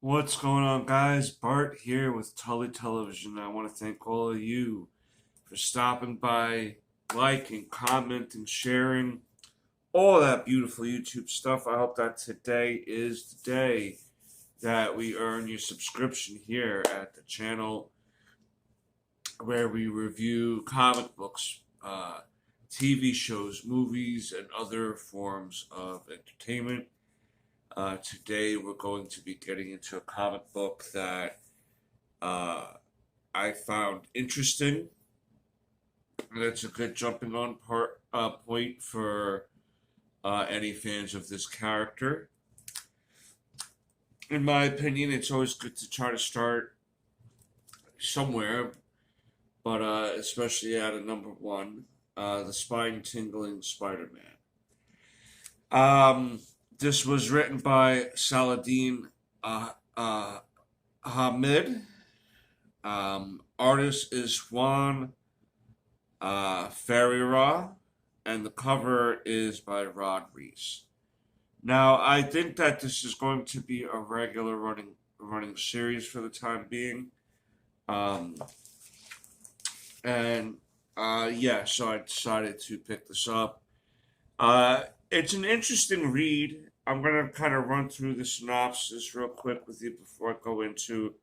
What's going on, guys? Bart here with Tully Television. I want to thank all of you for stopping by, liking, commenting, sharing, all that beautiful YouTube stuff. I hope that today is the day that we earn your subscription here at the channel where we review comic books, TV shows, movies, and other forms of entertainment. Today we're going to be getting into a comic book that I found interesting. And it's a good jumping on point for any fans of this character. In my opinion, it's always good to try to start somewhere, but especially at a number one, the spine-tingling Spider-Man. This was written by Saladin Hamid. Artist is Juan Ferreira, and the cover is by Rod Reese. Now, I think that this is going to be a regular running series for the time being. So I decided to pick this up. It's an interesting read. I'm going to kind of run through the synopsis real quick with you before I go into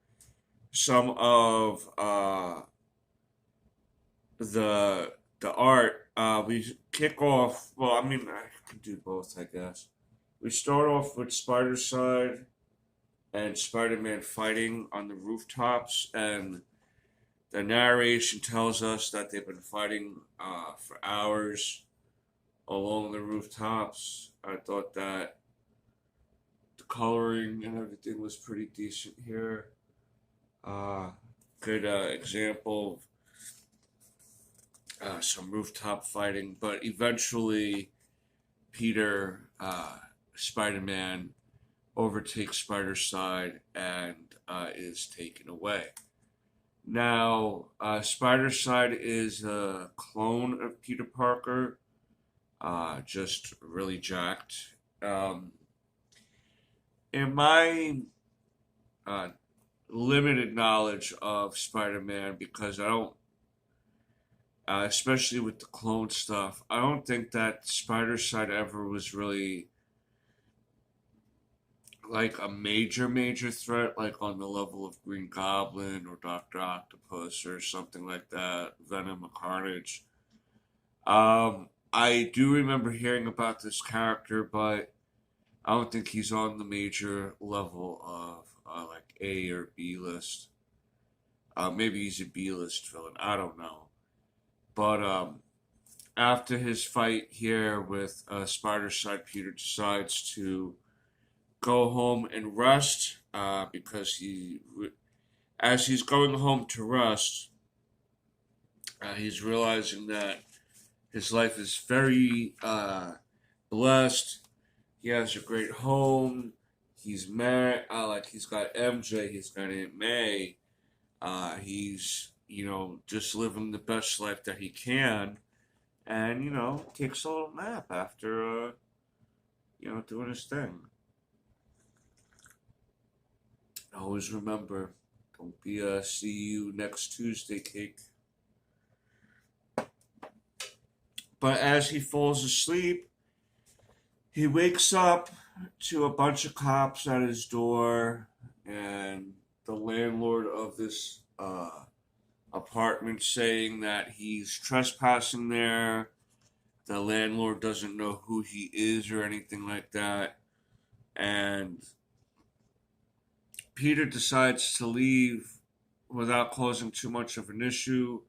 some of the art. We kick off, well, I mean, I could do both, I guess. We start off with Spider-Side and Spider-Man fighting on the rooftops, and the narration tells us that they've been fighting for hours along the rooftops. I thought that the coloring and everything was pretty decent here. Good example of some rooftop fighting, but eventually Peter, Spider-Man, overtakes Spider-Side and is taken away. Now, Spider-Side is a clone of Peter Parker, just really jacked. In my limited knowledge of Spider-Man, because I don't, especially with the clone stuff, I don't think that Spider-Side ever was really like a major threat, like on the level of Green Goblin or Dr. Octopus or something like that, Venom or Carnage. I do remember hearing about this character, but I don't think he's on the major level of like A or B list. Maybe he's a B list villain. I don't know. But after his fight here with Spider-Side, Peter decides to go home and rest because as he's going home to rest, he's realizing that his life is very blessed. He has a great home. He's married. He's got MJ. He's got Aunt May. He's just living the best life that he can, and takes a little nap after doing his thing. Always remember, don't be see you next Tuesday, cake. But as he falls asleep, he wakes up to a bunch of cops at his door, and the landlord of this apartment saying that he's trespassing there, The landlord doesn't know who he is or anything like that. And Peter decides to leave without causing too much of an issue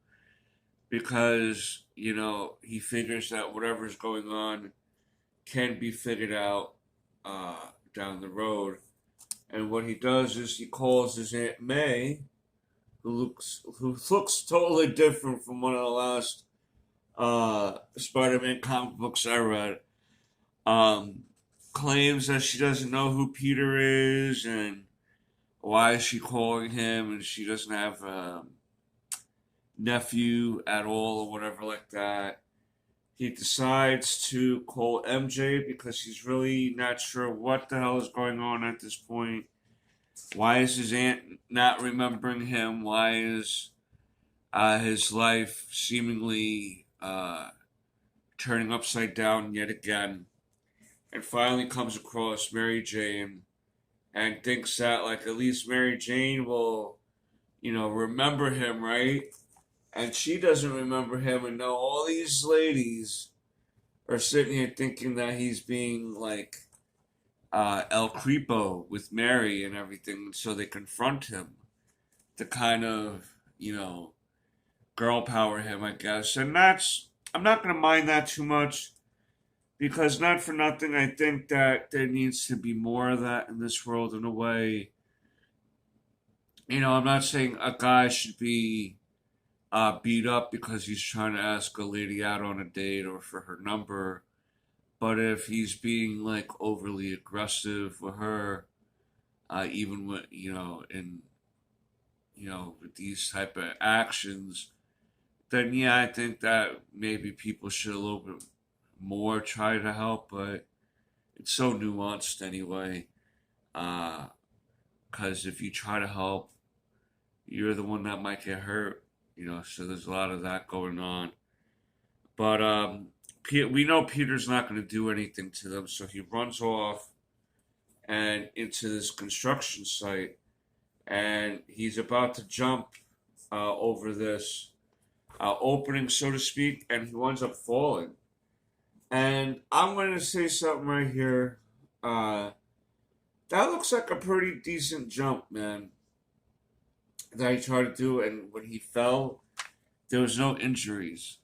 because, he figures that whatever's going on can be figured out down the road. And what he does is he calls his Aunt May, who looks totally different from one of the last Spider-Man comic books I read. Um, Claims that she doesn't know who Peter is and why is she calling him, and she doesn't have a nephew at all or whatever like that. He decides to call MJ because he's really not sure what the hell is going on at this point. Why is his aunt not remembering him? Why is his life seemingly turning upside down yet again? And finally comes across Mary Jane and thinks that, like, at least Mary Jane will, remember him, right? And she doesn't remember him, and now all these ladies are sitting here thinking that he's being like El Creepo with Mary and everything, so they confront him to kind of, girl power him, I guess. And I'm not going to mind that too much because, not for nothing, I think that there needs to be more of that in this world in a way. I'm not saying a guy should be beat up because he's trying to ask a lady out on a date or for her number. But if he's being like overly aggressive with her, even with with these type of actions, then yeah, I think that maybe people should a little bit more try to help. But it's so nuanced anyway. Because if you try to help, you're the one that might get hurt. So there's a lot of that going on. But we know Peter's not going to do anything to them, so he runs off and into this construction site, and he's about to jump over this opening, so to speak, and he winds up falling. And I'm going to say something right here. That looks like a pretty decent jump, man, that he tried to do, and when he fell, there was no injuries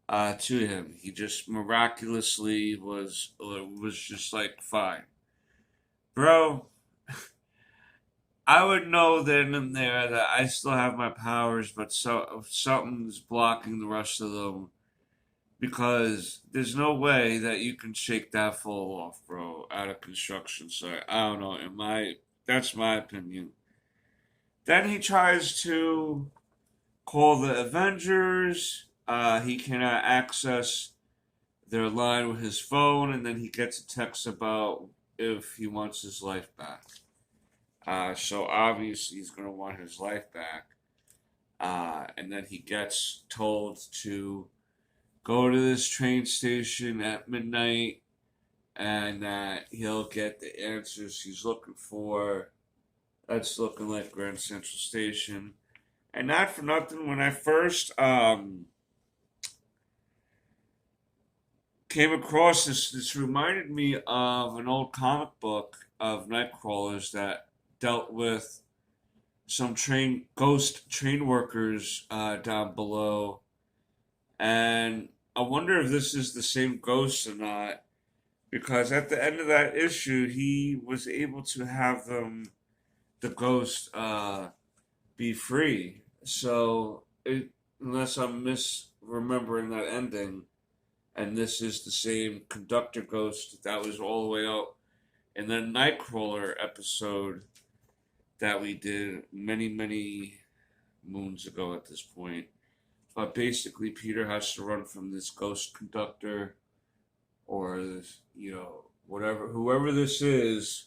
to him. He just miraculously was just like fine, bro. I would know then and there that I still have my powers, but something's blocking the rest of them because there's no way that you can shake that fall off, bro, at a construction site. I don't know. That's my opinion. Then he tries to call the Avengers. He cannot access their line with his phone, and then he gets a text about if he wants his life back. So obviously he's going to want his life back. And then he gets told to go to this train station at midnight and that he'll get the answers he's looking for. That's looking like Grand Central Station. And not for nothing, when I first came across this reminded me of an old comic book of Nightcrawlers that dealt with some ghost train workers down below, and I wonder if this is the same ghost or not. Because at the end of that issue, he was able to have the ghost, be free. So, unless I'm misremembering that ending, and this is the same conductor ghost that was all the way up in the Nightcrawler episode that we did many, many moons ago at this point. But basically, Peter has to run from this ghost conductor or this, whoever this is,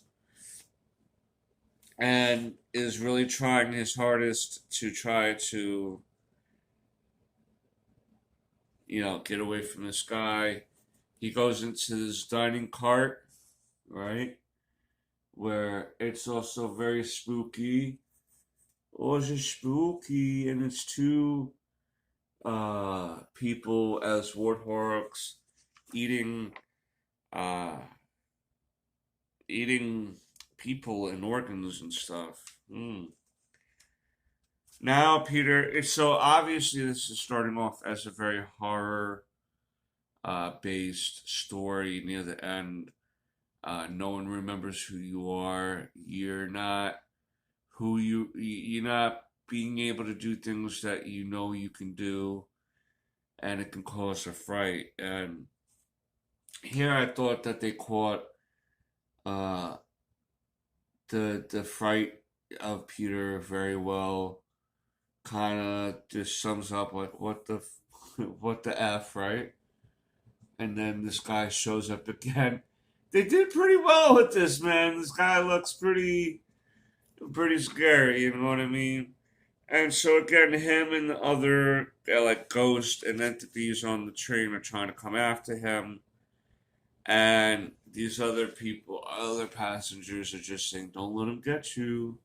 and is really trying his hardest to try to, get away from this guy. He goes into this dining cart, right? Where it's also very spooky. Oh, it's just spooky, and it's two people as warthogs eating uh eating people and organs and stuff. Now, Peter, so obviously this is starting off as a very horror based story near the end. No one remembers who you are. You're not being able to do things that you know you can do, and it can cause a fright. And here I thought that they caught uh, the fright of Peter very well. Kind of just sums up like what the what the f, right? And then this guy shows up again. They did pretty well with this, man. This guy looks pretty scary. You know what I mean? And so again, him and the other like ghost and entities on the train are trying to come after him, and these other people, other passengers, are just saying, "Don't let him get you."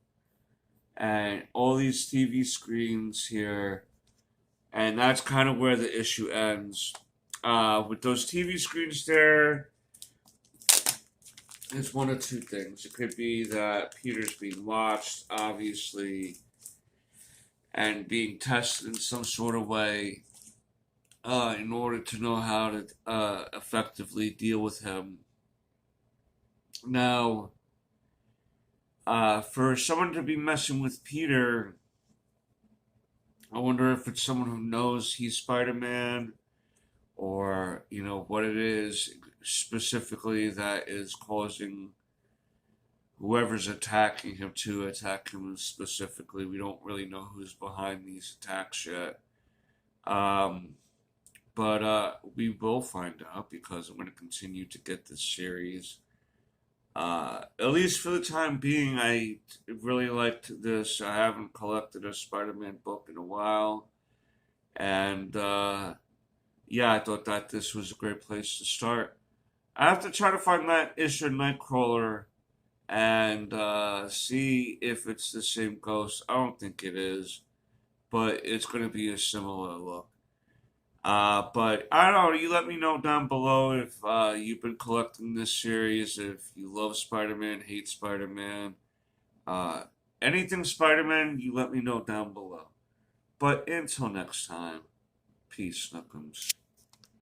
And all these TV screens here, and that's kind of where the issue ends. With those TV screens there, it's one of two things. It could be that Peter's being watched, obviously, and being tested in some sort of way in order to know how to effectively deal with him. Now, for someone to be messing with Peter, I wonder if it's someone who knows he's Spider Man, or what it is specifically that is causing whoever's attacking him to attack him specifically. We don't really know who's behind these attacks yet. Um, but we will find out because I'm going to continue to get this series. At least for the time being, I really liked this. I haven't collected a Spider-Man book in a while, and yeah, I thought that this was a great place to start. I have to try to find that issue Nightcrawler and see if it's the same ghost. I don't think it is, but it's going to be a similar look. But I don't know. You let me know down below if you've been collecting this series, if you love Spider Man, hate Spider Man, uh, anything Spider Man, you let me know down below. But until next time, peace, Snookums.